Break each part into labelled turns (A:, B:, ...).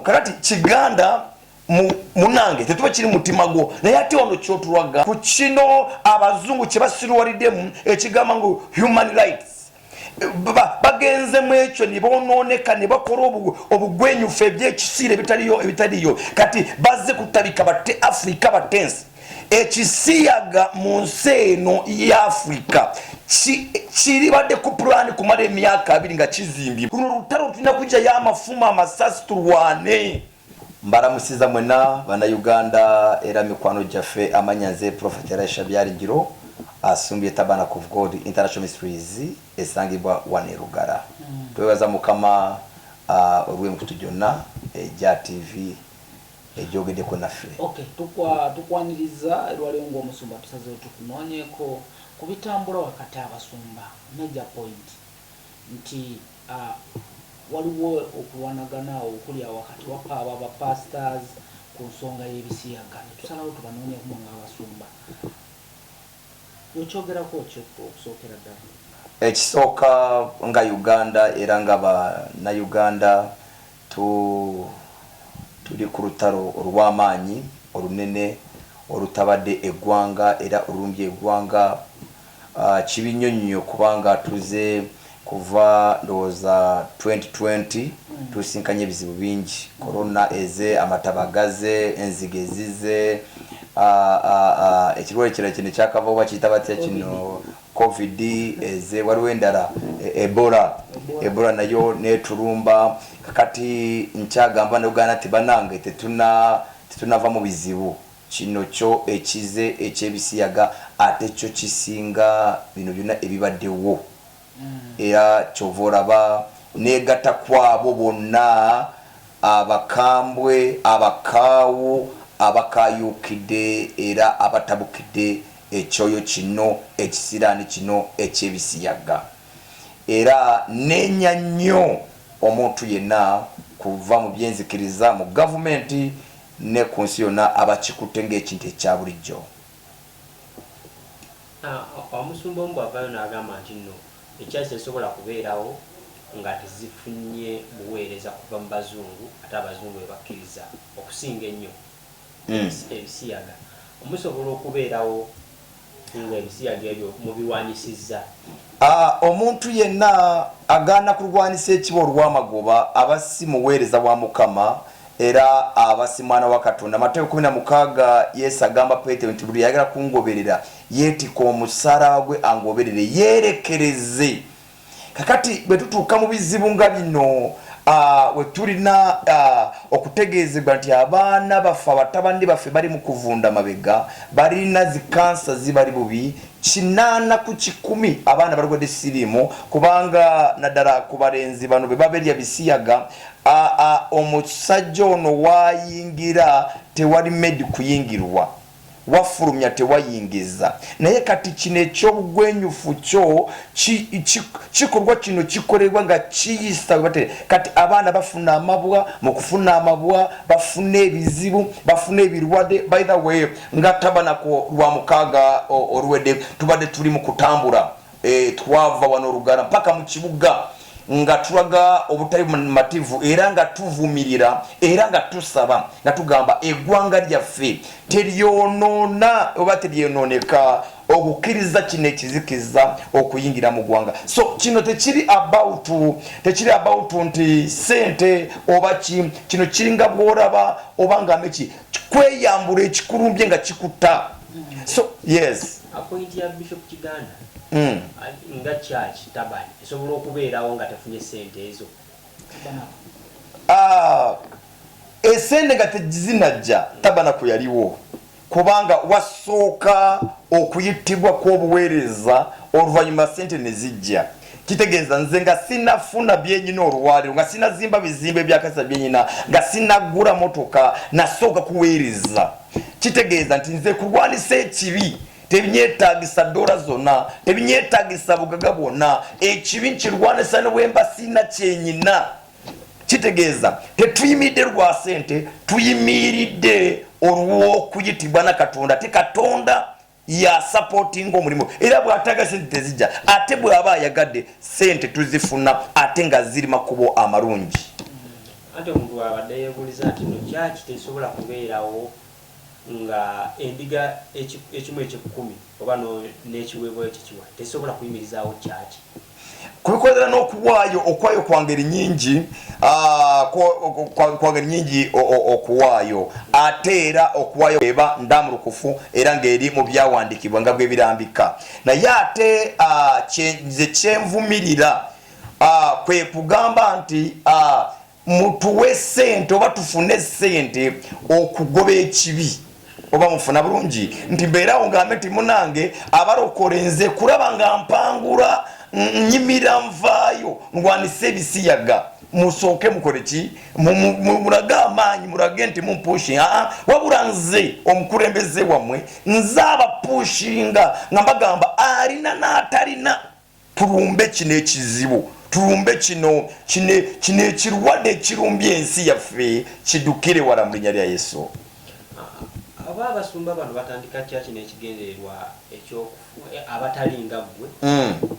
A: kakati kiganda munange tetuba kiri mutima gwo naye ate wano kyotulwaga ku kino abazungu kye basirwaliddemu ekigamba ngu human rights bagenze mu ekyo ne bonooneka ne bakola obugwenyufu ebyekisiira ebitaliyo kati bazze kutabika batte Afrika batensi ekisiyaga mu nsi eno ya Afrika kiribadde ku pulani kumala emyaka 2 nga kizimbye kuno lutalo tulina kujja y'amafumu amasasi tulwane. Mbaramusiza mwena bana Uganda era mikwano jaffe amanyanze Prophet Elisha Byaligiro asumbye Tabernacle of God International Ministries esangibwa wane Rugara. Twebaza mukama olwe mukutujonna eja TV ejogede ko naffe.
B: Okay, tukwaniriza lwali ngo omusumba tusaze tukunonyeko kubitambula wakati abasumba major point nti waliwo okuwanagana okuli wakati wapa aba pastors ku nsonga y'ebisiyaga tusalawo tubanonye kumanga abasumba yochogera ko kyo okusokera ddala
A: ekisooka nga Uganda era nga na Uganda tuli ku lutalo olw'amaanyi olunene olutabadde eggwanga era olumbye eggwanga kibinyonnyo kubanga tuze kuva ndowooza 2020 tusinkanye ebizibu bingi corona eze amatabagaze enzige zize ekirwale kino kino kyakava oba kiyita batya kino covid eze waliwo endala ebola nayo netulumba kakati nkyagamba ne Uganda tibanange tetunava mu bizibu kino kyo ekize ekyebisiyaga ate kyo kisinga bino byonna ebibaddewo era kyovoraba negata kwabo bonna abakambwe abakaawu abakayukidde era abatabukidde ekyoyo kino ekisiraani kino ekyebisiyaga era nenya nnyo omuntu yenna kuva mu byenzikiriza mu gavumenti ne ku nsi yonna abakikutte ng'ekintu ekya bulijjo.
C: Omusumba mbw avayo n'agamba nti nno ekyasi esobola kubeerawo nga tezifunye buweereza kuva mu bazungu ate abazungu bebakkiriza okusinga ennyo ebisiyaga omusobola okubeerawo nga ebisiyaga ebyo mubiwanyisizza.
A: Omuntu yenna agaana kulwanisa ekiba olw'amagoba aba si muweereza wa Mukama era abasi mwana wa Katonda. Mateeka 16 Yesu agamba Petero nti buli yagala kungoberera yeetika omusala gwe angoberere yeerekereze. Kakati bwe tutuuka mu bizibu nga bino we tulina okutegeezebwa nti abaana baffe abatabandi baffe bali mu kuvunda mabega balina zikansa zibali bubi 8 ku 10 abaana balwadde sirimu kubanga naddala ku balenzi bano be baberya bisiyaga omusajja ono wayingira tewali medi kuyingirwa wafulumya tewayingiza naye kati kino ekyobugwenyufu kyo kikolwa kino kikolebwa nga kiyisa bate kati abaana bafuna amabwa mu kufuna amabwa bafuna ebizibu bafuna ebirwadde. By the way nga Tabernacle lwa mukaaga olwedde tubadde tuli mu kutambula twava wano Rugara mpaka mu kibuga nga tulaga obutali mativu era nga tuvumirira era nga tusaba nga tugamba eggwanga lyaffe teryonoona oba teryonooneka okukkiriza kino ekizikiza okuyingira mu ggwanga. So kino tekiri about nti sente oba kino kiringa bw'oraba oba nga meki kweyambula ekikulumbye nga kikutta. So yes
C: apointi ya Bishop Kiganda nga church tabani esobola okubeerawo nga tefunye sente ezo.
A: Esente nga tezinajja Tabernacle yaliwo kubanga wasooka okuyitibwa kw'obuweereza oluvannyuma sente ne zijja. Kitegeeza nze nga sinafuna byenyina olwaliro nga sinazimba bizimbe byakasa byenyina nga sinagula motoka nasooka kuweereza. Kitegeeza nti nze kulwanisa ekibi tebinyetaagisa dola zonna tebinyetaagisa bugaga bwonna ekibi nkirwanisa ne bwemba sina kyenyina. Kitegeeza tetuyimiridde lwa sente tuyimiridde olw'okuyitibwa na Katonda te Katonda ya supporting omulimu era bw'ataga sente tezijja ate bw'aba ayagadde sente tuzifuna ate nga ziri makubo amalungi.
C: ate omuntu abadde yeebuuliza nti no kyaki tesobola kubeerawo nga endiga ekimu ekyekumi oba n'ekiweebwayo kikiwa tesobola kuyimirizaawo kyaki
A: kubikolera n'okuwaayo okwayo kwa ngeri nyingi kwa ngeri nyingi okuwaayo ate era okuwaayo eba ndamurukufu era ng'eri mu byawandiikibwa nga bwe birambika naye ate nze kyenvumirira kwe kugamba nti mutuwe sente oba tufune sente okugoba ekibi oba mufuna bulungi nti mbeerawo ngambe nti munange abalokole nze kulaba nga mpangula nyimira nvaayo ndwanise ebisiyaga musooke mukole ki mulage amaanyi mulage nti mumpushi wabula nze omukulembeze wammwe nze abapushinga nga mbagamba alina n'atalina tulumbe kino ekizibu tulumbe kino ekirwadde ekirumbye ensi yaffe kidukire wala mu linnya lya Yesu.
C: Aba abasumba bano batandika kyaki n'ekigendererwa abatalinga ggwe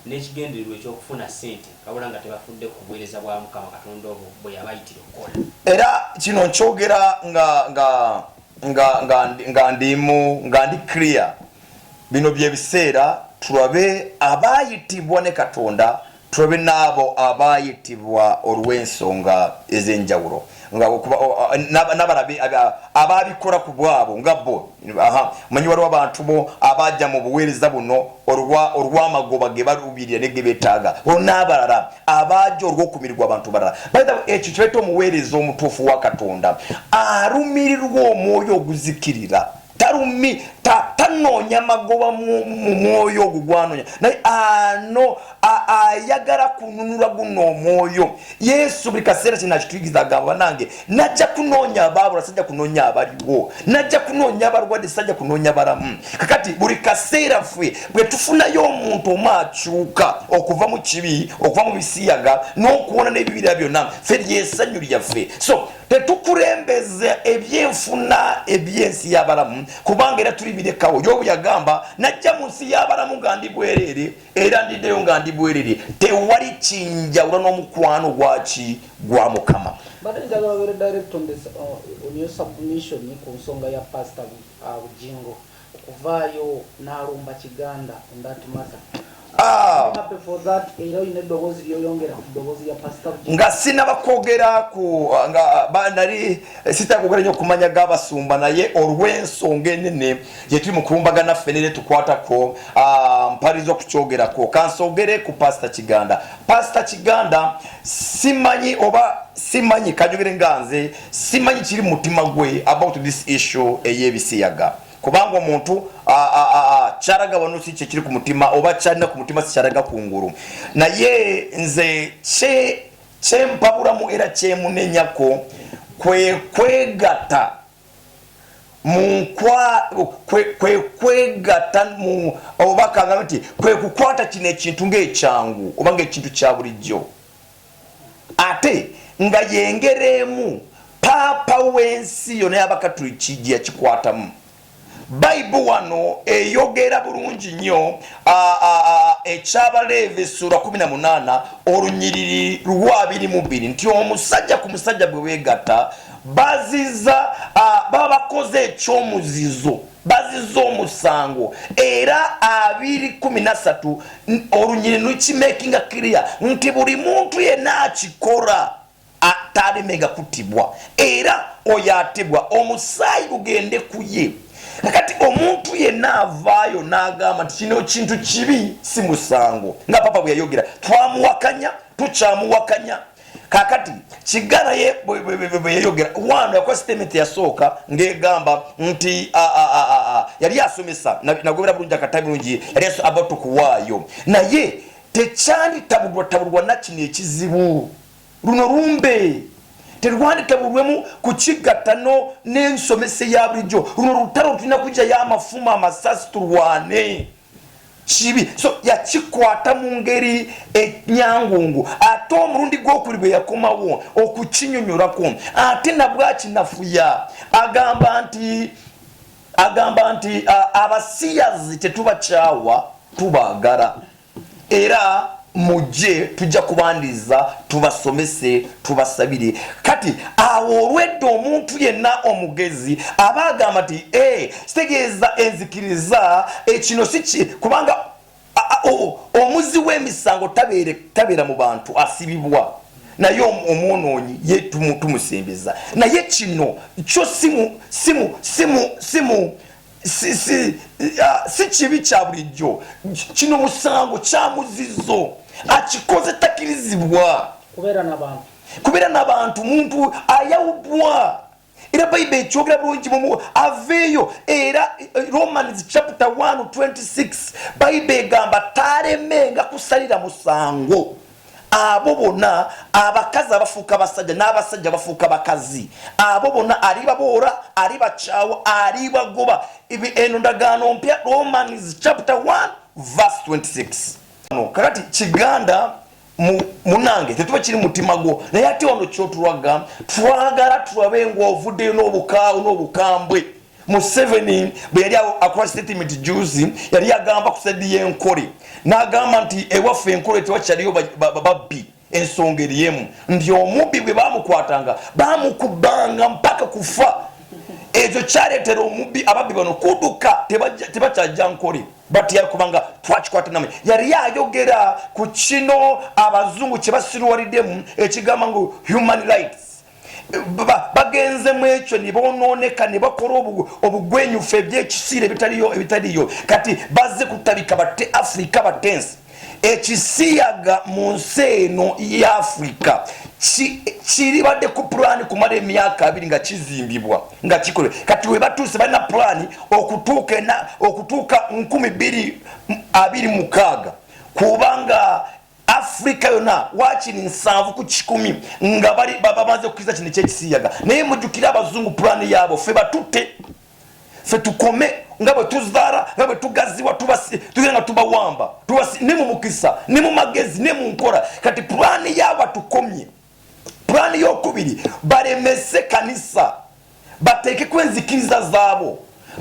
C: n'ekigendererwa ekyokufuna ssente kabula nga tebafudde ku buweereza bwa Mukama Katonda obwo bwe yabayitira okukola era
A: kino nkyogera nga ndi clear bino byebiseera tulabe abayitibwa ne Katonda tulabe n'abo abayitibwa olw'ensonga ez'enjawulo n'abalabe ababikola ku bwabo nga bo manyi waliwo abantu bo abajja mu buweereza buno olw'amagoba ge balubirira ne ge beetaaga n'abalala abajja olw'okumirirwa abantu balala ekyo kireeta omuweereza omutuufu wa Katonda alumirirwa omwoyo oguzikirira tanoonya magoba mu mwoyo ogwo gwanoonya naye ayagala kununula guno omwoyo. Yesu buli kaseera kino akituyigiza agamba nange najja kunoonya abaabula sajja kunoonya abaliwo najja kunoonya abalwadde sajja kunoonya balamu kakati buli kaseera ffe bwe tufunayo omuntu omu akyuka okuva mu kibi okuva mu bisiyaga n'okuwona n'ebibira byonna ffe lyessanyu lyaffe so tetukulembeza ebyenfuna ebyensi y'abalamu kubanga era tuli birekawo Yobu yagamba najja mu nsi y'abalamu nga ndi bwereere era ndiddeyo nga ndi bwereere tewali kinjawulo n'omukwano gwa Mukama.
B: But njagala very direct on this on your submission ku nsonga ya Pastor Bujingo okuvaayo n'alumba Kiganda on that matter. Nga
A: sinaba kwogera ku nga nali sitakwogera nnyo kumanya g'abasumba naye olw'ensonga enene gye tuli mu kulumbagana ffene ne tukwatako mpaliza okukyogerako kansogere ku Pastor Kiganda. Pastor Kiganda simanyi kajogere nga nze simanyi kiri mu mutima gwe about this issue ey'ebisiyaga kubanga omuntu kyaraga wano si kiri ku mutima oba kyalina ku mutima si kyaraga ku ngulu naye nze kyempabulamu era kyemunenyako kwegata oba kangamba nti kwe kukwata kino ekintu ng'ekyangu oba ng'ekintu kya bulijjo ate nga yengeremu paapa w'ensi yonna y'Abakatuliki gye yakikwatamu. Bible wano eyogera bulungi nnyo eky'Abaleevi sura 18 olunyiriri lwa 22 nti omusajja ku musajja bwe weegatta baziza baba bakoze ekyomuzizo baziza omusango era 2:13 olunyiriri lukimakinga clear nti buli muntu yenna akikola atalemenga kuttibwa era oyo atibwa omusaayi gugende ku ye. Nakati omuntu yenna avaayo n'agamba nti kino kintu kibi si musango nga papa bwe yayogera twamuwakanya tukyamuwakanya kakati Kiganda ye bwe yayogera wano yakola statement yasooka ng'egamba nti yali asomesa nagobera bulungi akatabi bulungi yali about okuwaayo naye tekyanditabulwa na kino ekizibu luno lumbe terwanditabulwemu ku kigattano n'ensomese ya bulijjo luno lutalo tulina kujja y'amafumu amasasi tulwane kibi so yakikwata mu ngeri enyangungu ate omulundi gw'okuli bwe yakomawo okukinyonyolako ate nabwakinafuya agamba nti abasiyazi tetubakyawa tubaagala era mujje tujja kubandiza tubasomese tubasabire kati awo olwedde omuntu yenna omugezi abagamba nti kitegeeza enzikiriza kino si kubanga omuzi w'emisango tabeera mu bantu asibibwa naye omwonoonyi ye tumusembeza naye kino kyo si kibi kya bulijjo kino musango kya muzizo akikoze takirizibwa kubeera n'abantu muntu ayawubwa era bayibuli ekyogera bulungi aveeyo era Romans chapter 1:26 bayibuli egamba talemenga kusalira musango abo bonna abakazi abafuuka basajja n'abasajja bafuuka bakazi abo bonna alibaboora alibakyawa alibagoba eno ndagaano mpya Romans chapter 1:26 kakati kiganda munange tetuba kiri mutima gwo naye ate ono kyotulwaga twagala tulabe ng'ovuddeyo n'obukaawu n'obukambwe Museveni bwe yali akola statement juzi yali agamba ku sedi y'enkole n'agamba nti ewaffe enkole tewakyaliyo babbi ensonga eriyemu nti omubbi bwe baamukwatanga baamukubanga mpaka kufa ekyo kyaleetera omubbi ababbi bano kuduka tebakyajja nkole bati yakubanga twakikwata namwe yali ayogera ku kino abazungu kye basirwaliddemu ekigamba ngu human rights bagenze mu ekyo ne bonooneka ne bakola obugwenyufu ebyekisiira ebitaliyo kati bazze kutabika batte Afrika batensi ekisiyaga mu nsi eno ya Afrika kiribadde ku pulaani kumala emyaka 2 nga kizimbibwa nga kikole kati we batuuse balina pulaani okutuuka 2026 kubanga Afrika yona wakiri 7 ku 10 nga bamaze okukiza kino ekyekisiyaga naye mujjukire abazungu pulaani yaabo ffe batutte ffe tukome nga bwe tuzaala nga bwe tugaziwa tugenda tubawamba ne mu mukisa ne mu magezi ne mu nkola kati pulaani yaabo tukomye pulaani y'okubiri balemese kanisa bateekeko enzikiriza zaabo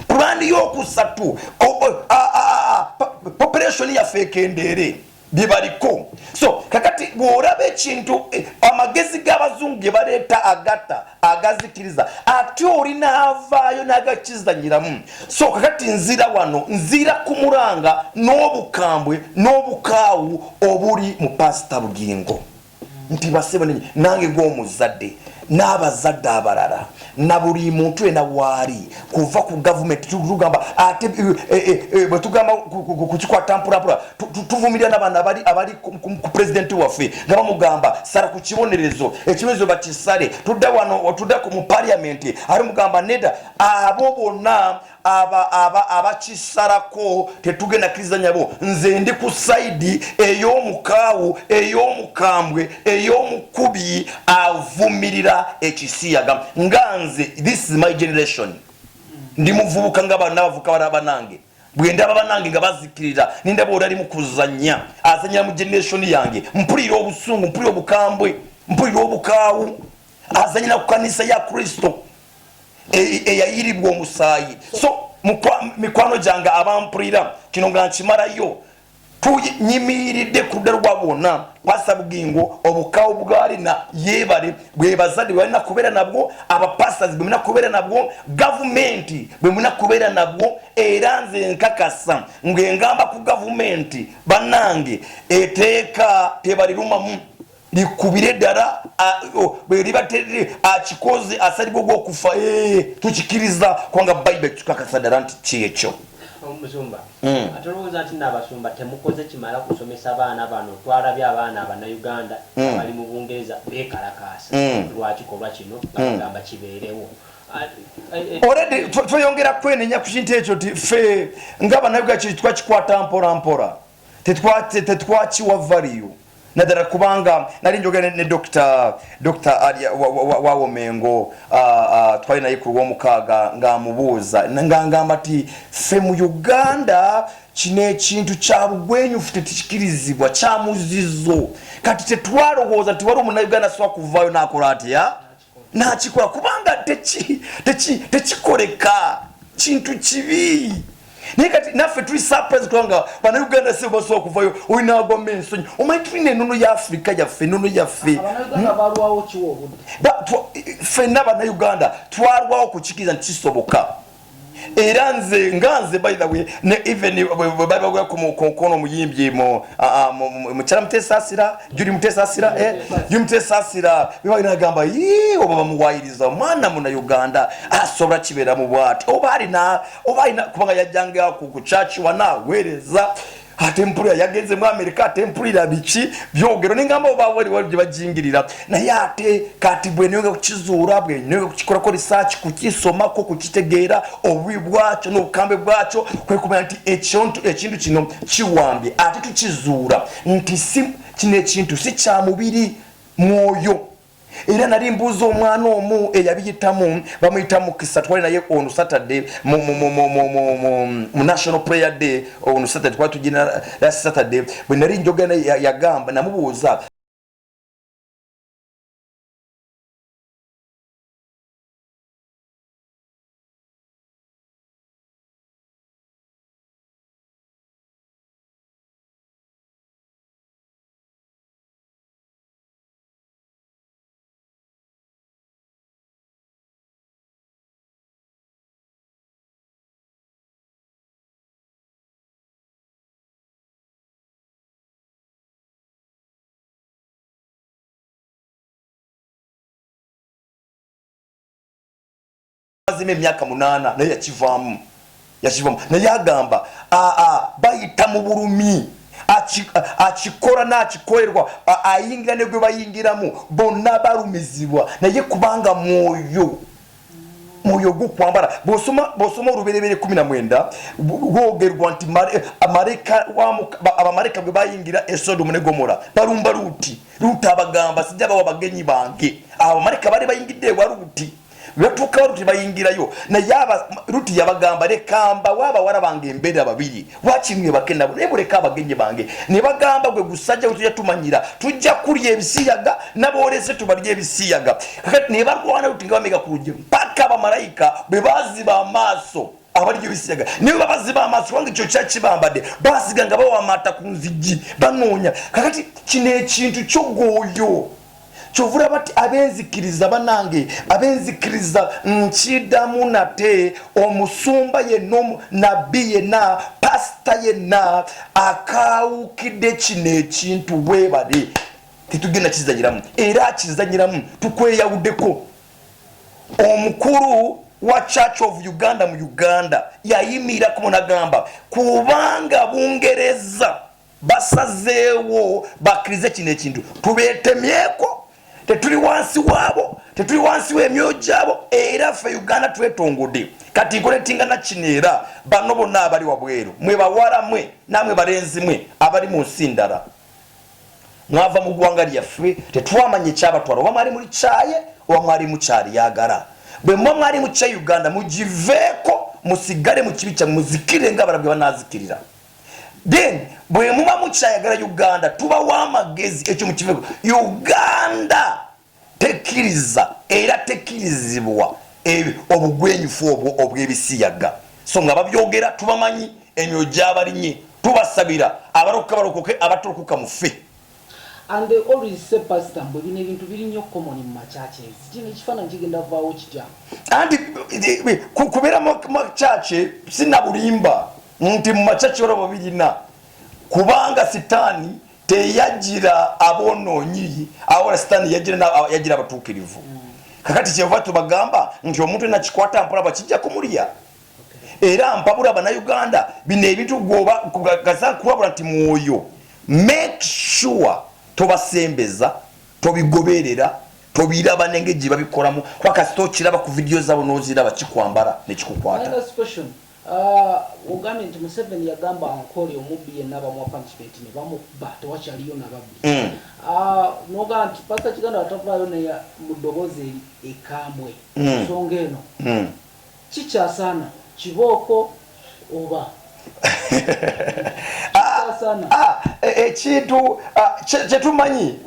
A: pulaani y'okusatu population yaffe ekendeere bye baliko so kakati bw'olaba ekintu amagezi g'abazungu bye baleeta agazikiriza ate olina avaayo n'agakizanyiramu so kakati nzira wano nzira kumulanga n'obukambwe n'obukaawu obuli mu pasita Bugingo nti basebo nange gw'omuzadde n'abazadde abalala na buli muntu ena waali kuva ku gavumenti tugamba ate bwe tugamba kukikwata mpulapula tuvumirira n'abaana abali ku pulezidenti waffe nga bamugamba sala ku kibonerezo ekibonerezo bakisale tudda wano tudda mu parliamenti ali mugamba neda abo bonna abakisalako tetugenda kirizanyabo nze ndi ku saidi ey'omukaawu ey'omukambwe ey'omukubi avumirira ekisiyaga nganze this is my generation ndi muvubuka nga bana bavuka baraba nange bwenda banange nga bazikirira nindaba olali mu kuzanya azanyira mu generation yange mpulira obusungu mpulira obukambwe mpulira obukaawu azanyira ku kanisa ya Kristo eyayiribwa omusaayi so mikwano gyange abampulira kino nga nkimalayo tunyimiridde ku ludda lwa bwonna Pastor Bugingo obukaawu bwalina yeebale bwe bazadde balina kubeera nabwo abapastors bwe mulina kubeera nabwo gavumenti bwe mulina kubeera nabwo era nze nkakasa ng'engamba ku gavumenti bannange eteeka tebalirumamu likubire ddala bwe liba akikoze asalibwa gw'okufa tukikiriza kubanga bayibuli tukakasa ddala nti kyekyo
C: omusumba atolowooza nti n'abasumba temukoze kimala kusomesa abaana bano twalabye abaana abannayuganda abali mu Bungereza beekalakaasa lwakikolwa kino bagamba kibeerewo
A: already tweyongera kwenenya ku kintu ekyo ti ffe ng'abannayuganda kiri twakikwata mpola tetwakiwa value nadara kubanga nali njogera ne Dr. Wawomengo twali naye ku lw'omukaaga ng'amubuuza ngamba ti ffe mu Uganda kino ekintu kya bugwenyufu tekikirizibwa kya muzizo kati tetwalowooza nti wali omunnayuganda sobola kuvaayo n'akola atya n'akikola kubanga tekikoleka kintu kibi Nekati naffe tuli surprise kwanga bana Uganda se baso kuvayo oyinagwa menso omaitine nono ya Africa yaffe nono yaffe
B: abana Uganda balwawo kiwo obudde
A: fenna bana Uganda twarwawo kukikiza ntisoboka era nze by the way ne even baba kono muyimbye mu cyara mutesasira juri mutesasira juri mutesasira biba inagamba oba muwayiriza mwana muna Uganda asobra kibera mu bwati oba ina kubanga yajanga ku church wana wereza atempura yagenze mu America atempurira bichi byogero ningamba oba wali bajingirira na yate kati bwe niyo kukizura bwe niyo kukikora ko research kukisoma ko kukitegeera obwibwacho no kambe bwacho kwe kumanya nti ekintu kino kiwambye ati tukizura nti kine kintu si kya mubiri mwoyo era nali mbuzo omwana omu eyabiyitamu bamuyitamu kisa twali naye on Saturday mu National Prayer Day on Saturday kwa tujina last Saturday bwe nali njogana yagamba namubuuza azime myaka 8 naye yakivamu naye agamba bayita mu bulumi akikora n'akikoerwa ayingira negwe bayingiramu bonna balumizibwa naye kubanga mwoyo gukwambara bosoma ruberebere 19 gogerwa nti abamareka bwe bayingira Esodomu ne Gomora barumba ruta abagamba sijaba wabagenyi bange abamareka bari bayingidde wa ruti batuka ruti bayingirayo na yaba ruti yabagamba lekamba waba warabange mbere ababiri wakimwe bakenda nebuleka abagenye bange ne bagamba gwe gusajja utujya tumanyira tujja kuri ebisiyaga naborese tubalye ebisiyaga kakati ne barwana ruti ngabamega kuruje mpaka abamalayika bebaziba amaso abalye ebisiyaga ne babaziba amaso wange cyo cyakibambade basiganga bawamata kunzigi banonya kakati kine kintu cyo goyo chovura bati abenzikiriza banange abenzikiriza nchidamu nate omusumba ye no nabi ye na pasta ye na akawukide kine kintu webale titugenda kizanyiramu era kizanyiramu tukweyawudeko omukuru wa Church of Uganda mu Uganda yayimira kumunagamba kubanga bungereza basazeewo bakirize kine kintu tubetemyeko tetuli wansi wabo tetuli wansi w'emyoyo gyabo era ffe Uganda twetongode kati nkoletinga na kinera bano bonna abali wabweru mwe bawala mwe namwe balenzi mwe abali mu nsindala mwava mu ggwanga lyaffe tetwamanye kyabatwala oba mwali muli kyaye oba mwali mukyali yagala bwe mwali mu kya Uganda mugiveeko musigale mu kibi kyammwe muzikire nga abalala bwe banazikirira then bwe muba mukyayagala Uganda tuba wamagezi ekyo mukiveko Uganda tekiriza era tekirizibwa obugwenyufu obw'ebisiyaga so nga babyogera tubamanyi emyo gyabalinye tubasabira abalokoke abatolokoka mufe.
B: And they always say pastor mbo bine bintu biri nnyo common mu churches kino kifana kigenda vaawo kitya
A: andi kubera mu church sina bulimba nti mu church wala babirina kubanga sitani teyajira abononyi awala sitani yajira abatukirivu kakati kyeva tubagamba nti omuntu na kikwata mpola bakijja kumulya era mpabula bana Uganda bine ebintu goba kugaza kulabula nti mwoyo make sure tobasembeza tobigoberera tobiraba nengeje babikoramu kwaka stokiraba ku video zabo noziraba kikwambara ne kikukwata.
B: Next question. Uganda nti Museveni yagamba ankole omubbi yenaba mu punishment ne bamuba tewachaliyo nababbi. Noga nti pasta kiganda atavayo ne mudoboze ekamwe. Songa eno. Chicha sana kiboko oba.
A: Ekintu kyetumanyi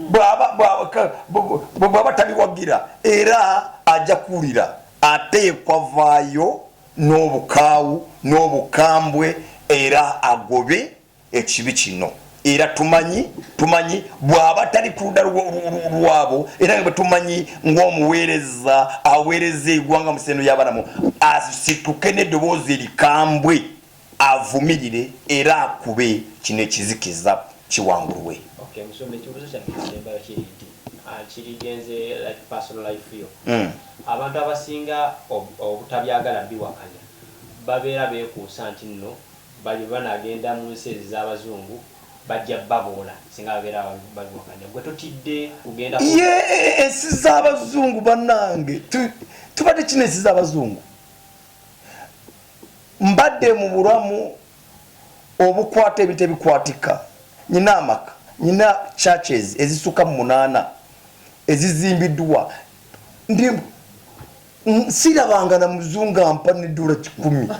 A: bwaba tabiwagira era ajja kulira ateekwa vaayo n'obukaawu n'obukambwe era agobe ekibi kino era tumanyi bw'aba tali ku ludda lwabo era nga bwe tumanyi ng'omuweereza aweereza eggwanga mu seno y'abanamu asituke n'eddoboozi erikambwe avumirire era akube kino ekizikiza kiwangulwe.
C: Okay, musombe kibuzo kya kisembayo kirigenze like personal life yo. Abantu abasinga obutabyagala biwakanya babeera beekuusa nti nno bali banagenda mu nsi ez'abazungu bajja baboola singa babeera babiwakanya. Gwe totidde kugenda
A: ensi z'abazungu bannange tubadde kino ensi z'abazungu mbadde mu bulamu obukwata ebintu ebikwatika nyina amaka nyina churches ezisuka mu 8 ezizimbiddwa ndi sirabanga na muzungu ampa n'eddoola 10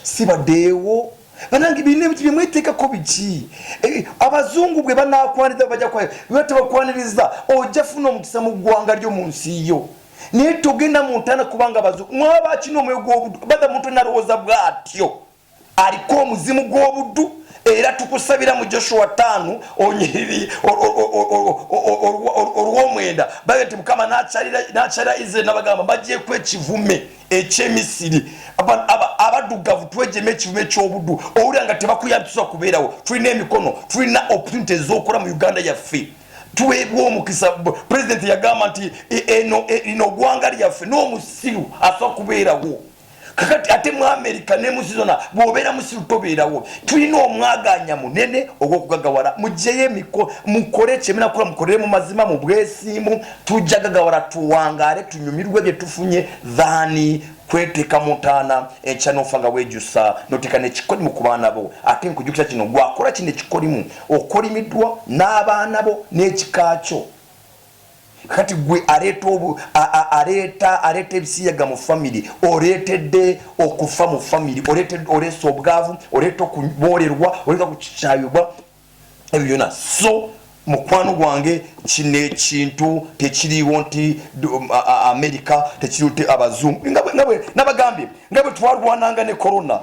A: sibaddeewo banange birina ebintu byemweteekako biki abazungu bwe banakwaniriza bajja kwa bwe tebakwaniriza ojja funa omukisa mu ggwanga lyo mu nsi yo naye togenda mu ntaana kubanga abazungu mwaba kino omwoyo gw'obuddu bada muntu nalowooza bw'atyo aliko omuzimu gw'obuddu era tukusabira mu Joshua 5 onyiriri olw'omwenda baga nti Mukama n'akyalira Israel n'abagamba bagyeko ekivume eky'Emisiri abaddugavu twejjemu ekivume ky'obuddu owulira nga tebakuyambisa kubeerawo tulina emikono tulina opportunity ez'okola mu Uganda yaffe tuweebwa omukisa president yagamba nti lino ggwanga lyaffe n'omusiru asobola kubeerawo kakati ate mu America ne mu zona bw'obeera musiru tobeerawo tulina omwaganya munene ogw'okugagawala mugyeyo emiko mukole kyemina kola mukolere mu mazima mu bwesimbu tujja gagawala tuwangaale tunyumirwe bye tufunye dhaani kweteeka mu ntaana enkya n'ofa weejusa n'oteeka n'ekikolimu ku baana bo ate nkujjukira kino gwakola kino ekikolimu okolimiddwa n'abaana bo n'ekika kyo kati gwe aleeta ebisiyaga mu family oleetedde okufa mu family oleesa obwavu oleeta okubolerwa oleeta kukikyayibwa ebyo byonna so mukwano gwange kino ekintu tekiriwo nti America tekiriwo nti abazungu nabagambye nga bwe twalwananga ne corona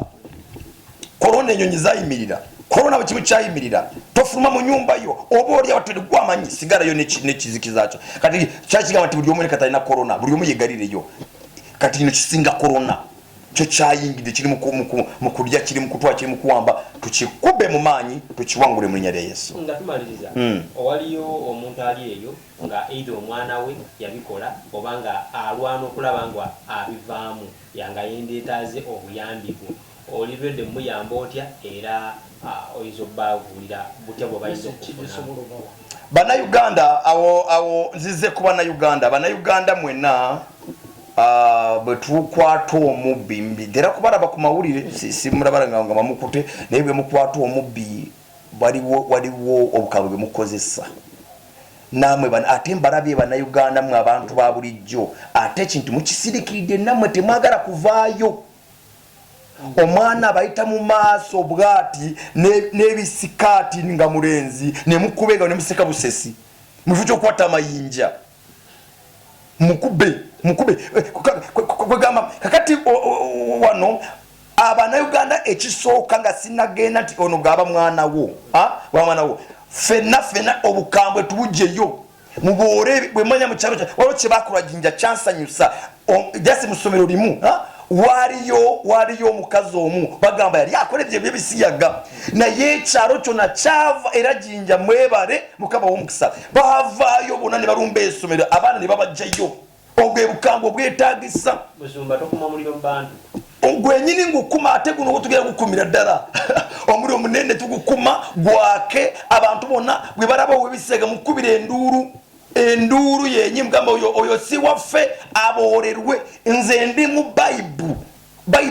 A: enyonyi zayimirira corona bwe kimu kyayimirira tofuluma mu nyumba yo oba oli abatwede gwamanyi sigarayo n'ekizikizaakyo kati kyakigamba nti buli omu leka talina corona buli omu yegalireyo kati kino kisinga corona kyo kyayingidde kiri mu kulya kiri mu kutwala kiri mu kuwamba tukikube mu maanyi tukiwangule mu linnya lya Yesu.
C: Nga tumaliriza owaliyo omuntu ali eyo nga either omwana we yabikola oba nga alwana okulaba nga abivaamu yanga yendeetaaze obuyambi bwe olibedde muyamba otya era oyinza obbaavuulira butya bwe bayinza okufunamu
A: bannayuganda awo nzize ku bannayuganda bannayuganda mwena bwe tukwata omubbi mbidera kubalaba ku mawulire simulabala nga bamukute naye bwe mukwata omubbi waliwo obukambwe bwe mukozesa namwe ate mbalabye bannayuganda mwe abantu ba bulijjo ate ekintu mukisirikiridde nammwe temwagala kuvaayo omwana abayita mu maaso bwati n'ebisikaati nga mulenzi nemukubenga nemuseka busesi mufu kyokwata amayinja mukube kwegamba kakati wano abanayuganda ekisooka nga sinagenda nti ono bwaba mwanawo fenna obukambwe tubugyeyo muboore bwe manya mu kyalo waliwo kye bakola jinja kyansanyusa jasi mu ssomero limu waliyo omukazi omu bagamba yali akola ebyo byebisiyaga naye ekyalo kyonna kyava era jinja mwebale mukama w'omukisa bavaayo bonna ne balumba essomero abaana ne babajjayo ogwe bukambwe obwetaagisa
C: musumba tokuma muliro mubantu
A: gwenyini ngukuma ate guno gutugera gukumira ddala omuliro munene tugukuma gwake abantu bonna bwe balaba webisiyaga mukubira enduuru yenyi mugamba oyo si waffe aboolerwe nze ndi mu bayibu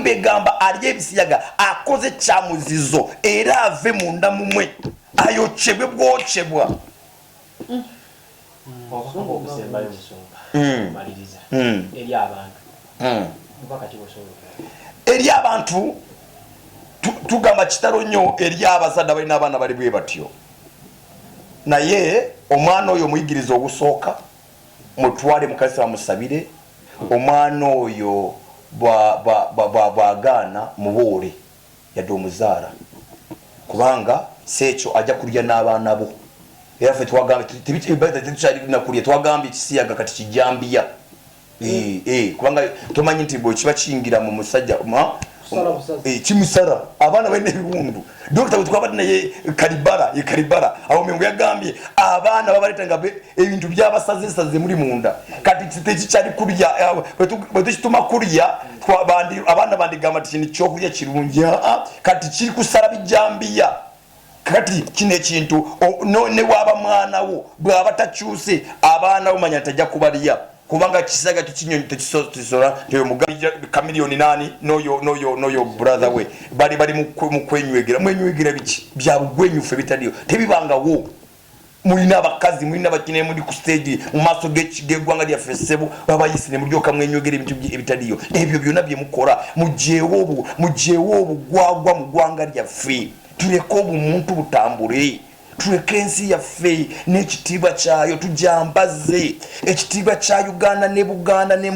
A: egamba ali ebisiyaga akoze kyamuzizo era ave munda mumwe ayokyebwe bwokyebwa
C: okusembayo musumba maliriza eri abantu mpakati
A: eri abantu tugamba kitalo nnyo eri abazadde abalina abaana bali bwe batyo naye omwana oyo muyigiriza ogusooka mutwale mukanisa bamusabire omwana oyo bwagaana muboole yadde omuzaala kubanga seekyo ajja kulya n'abaana bo era ffe twagambye twagambye kisiyaga kati kijambiya kubanga tomanyi nti bwe kiba kiyingira mu musajja kimusala abaana balina ebiwundu dokita bwe twabadde naye kalibara awo mengo yagambye abaana babaletanga ebintu byabasazesaze muli munda kati tekikyali kulya bwe tukituma kulya abaana bandigamba ti kino kyokulya kirungi kati kiri kusala bijambiya kati kino ekintu ne waaba mwana wo bw'aba takyuse abaana bo manya tajja kubalya kubanga kisaga tekisola kamiliyoni nani noyo brother we bali mu kwenywegera mwenywegera biki byabugwenyufe bitaliyo tebibangawo mulina abakazi mulina bakine muri ku stage mu maso gegwanga lya festival babayisine mulyoka mwenywegera ebintu ebitaliyo ebyo byona bye mukora mujewo gwagwa mu gwanga lya free tuleko obumuntu butambule tuleke ensi yaffe n'ekitiibwa kyayo tujambaze ekitiibwa kya Uganda ne Buganda ne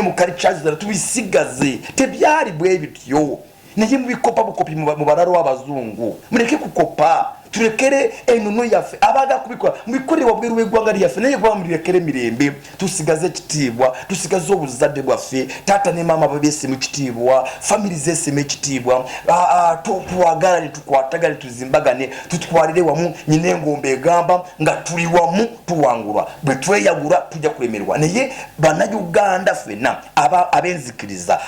A: mu cultures zara tubisigaze tebyali bwe bityo naye mubikopa bukopi mu balalo w'abazungu muleke kukopa tulekere enono yaffe abaga kubikola mubikorere wabweru w'eggwanga lyaffe naye gwa mulekere mirembe tusigaze ekitiibwa tusigaze obuzadde bwaffe taata ne maama babese mu kitiibwa family zese mu ekitiibwa tuwagala tukwatagale tuzimbagane tutwalire wamu nyine engombe egamba nga tuli wamu tuwangulwa bwe tweyagula tujja kulemerwa naye bannayuganda ffenna abenzikiriza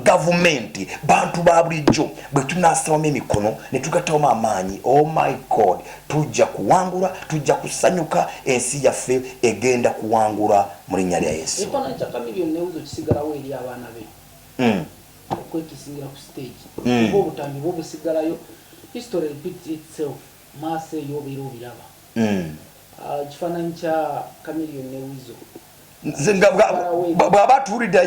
A: gavumenti bantu ba bulijjo bwe tunasawamu emikono ne tugattawamu amaanyi oh my God tujja kuwangula tujja kusanyuka ensi yaffe egenda kuwangula mu linnya lya Yesu
B: ekona kya kamiliyoni neuzo kisigalawo eri abaana be okwekisingira ku stage obutambi busigalayo history repeats itself maase yobeera obiraba kifaananyi kya kamiliyoni neuzo bw'aba tuwulidde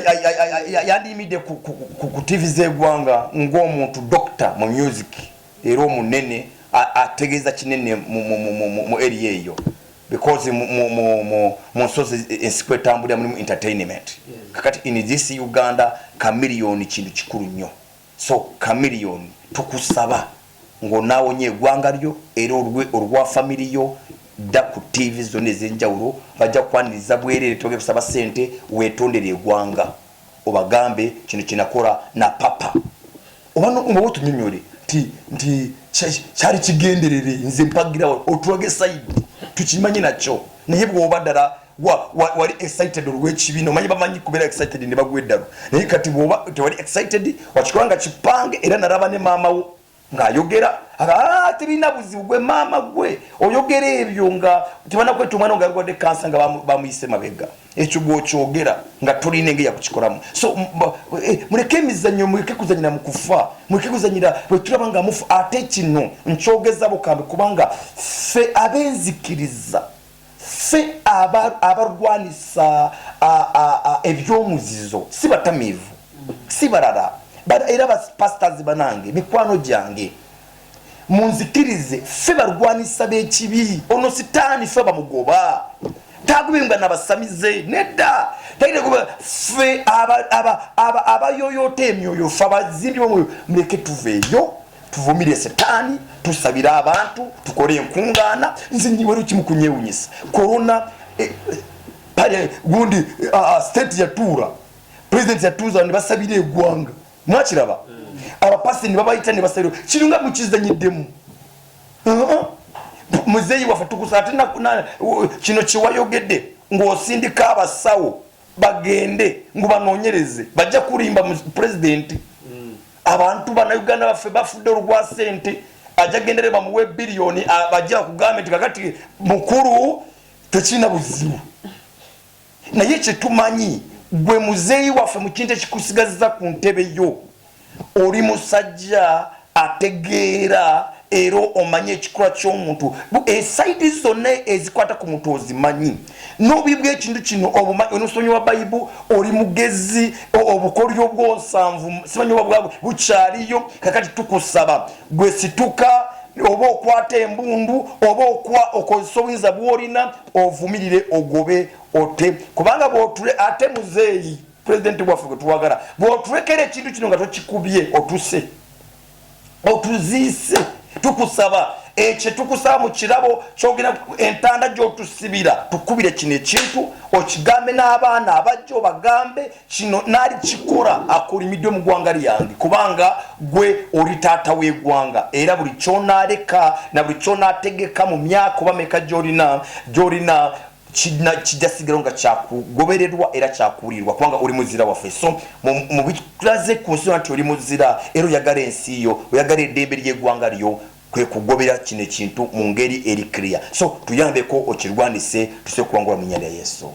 B: yandiyimidde ku TV z'eggwanga ng'omuntu doctor mu music era omunene ategeeza kinene mu area eyo because mu nsozi ensi kwetambulira mulimu entertainment kakati in this Uganda kamiliyoni kintu kikulu nnyo so kamiliyoni tukusaba ng'onaawonye eggwanga lyo era olwa family yo dda ku TV zonna ez'enjawulo bajja kukwaniriza bwerere toge kusaba ssente weetondere eggwanga obagambe kino kinakola na papa oba otunyonyole nti kyali kigenderere nze mpagirawo otulage side tukimanye nakyo naye bw'oba ddala wali excited olw'ekibiina omanyi bamanyi kubeera excited ne bagwa eddalo naye kati bw'oba tewali excited wakikola nga kipange era nalaba ne maama wo ng'ayogera tebirina buzibu gwe maama gwe oyogera ebyo nga tebanakweta omwana nga alwadde kansa nga bamuyise mabega ekyo gw'okyogera nga tolina engeri yakukikolamu so muleke emizannyo muleke kuzanyira mu kufa muleke kuzanyira bwe tulaba nga mufu ate kino nkyogeza bukambe kubanga ffe abenzikiriza ffe abarwanisa ebyomuzizo si batamiivu si balala era pastors banange mikwano gyange munzikirize ffe barwanisa b'ekibi ono sitaani ffe bamugoba tagubenga nabasamize nedda taire kuba ffe abayoyota emyoyo ffe abazimbi b'omwoyo muleke tuveeyo tuvumire setaani tusabire abantu tukole enkungaana nze nyiwero kimu kunyewunyisa korona pale gundi state yatuura president yatuuza ne basabire eggwanga mwakiraba abapasi ne babayita ne basabire kirunga mukizanyiddemu muzeeyi waffe tukusa ate kino kiwayogedde ng'osindika abasawo bagende ngu banoonyereze bajja kulimba mu pulezidenti abantu bannayuganda baffe bafudde olwa ssente ajja gendere bamuwe biliyoni bajja kugamba nti kakati mukulu tekirina buzibu naye kyetumanyi gwe muzeeyi waffe mu kintu ekikusigazza ku ntebe yo oli musajja ategeera era omanye ekikola ky'omuntu esaidi zonna ezikwata ku muntu ozimanyi n'obibwa ekintu kino omusomyi wa bayibu oli mugezi obukolyo bw'osanvu simanyi oba bwabwe bukyaliyo kakati tukusaba gwe situka oba okwata embundu oba okozesa obuyinza bw'olina ovumirire ogobe ote kubanga bw'otule ate muzeeyi
A: president waffe gwe tuwagala bw'oturekera ekintu kino nga tokikubye otuse otuziise tukusaba ekye tukusaba mu kirabo kyogera entanda gy'otusibira tukubire kino ekintu okigambe n'abaana abajja obagambe kino naali kikora akulimidde mu ggwanga lyange kubanga gwe oli taata w'eggwanga era buli kyonaaleka na buli kyonaategeka mu myaka oba meka gy'olina kijja sigalo nga kyakugobererwa era kyakuwulirwa kubanga oli muzira waffe so mu bitulaze ku nsi nti oli muzira era oyagala ensi yo oyagala eddembe ly'eggwanga lyo kwe kugobera kino ekintu mu ngeri eri clear so tuyambeko okirwanise tuse kuwangula mu nnyanja ya Yesu.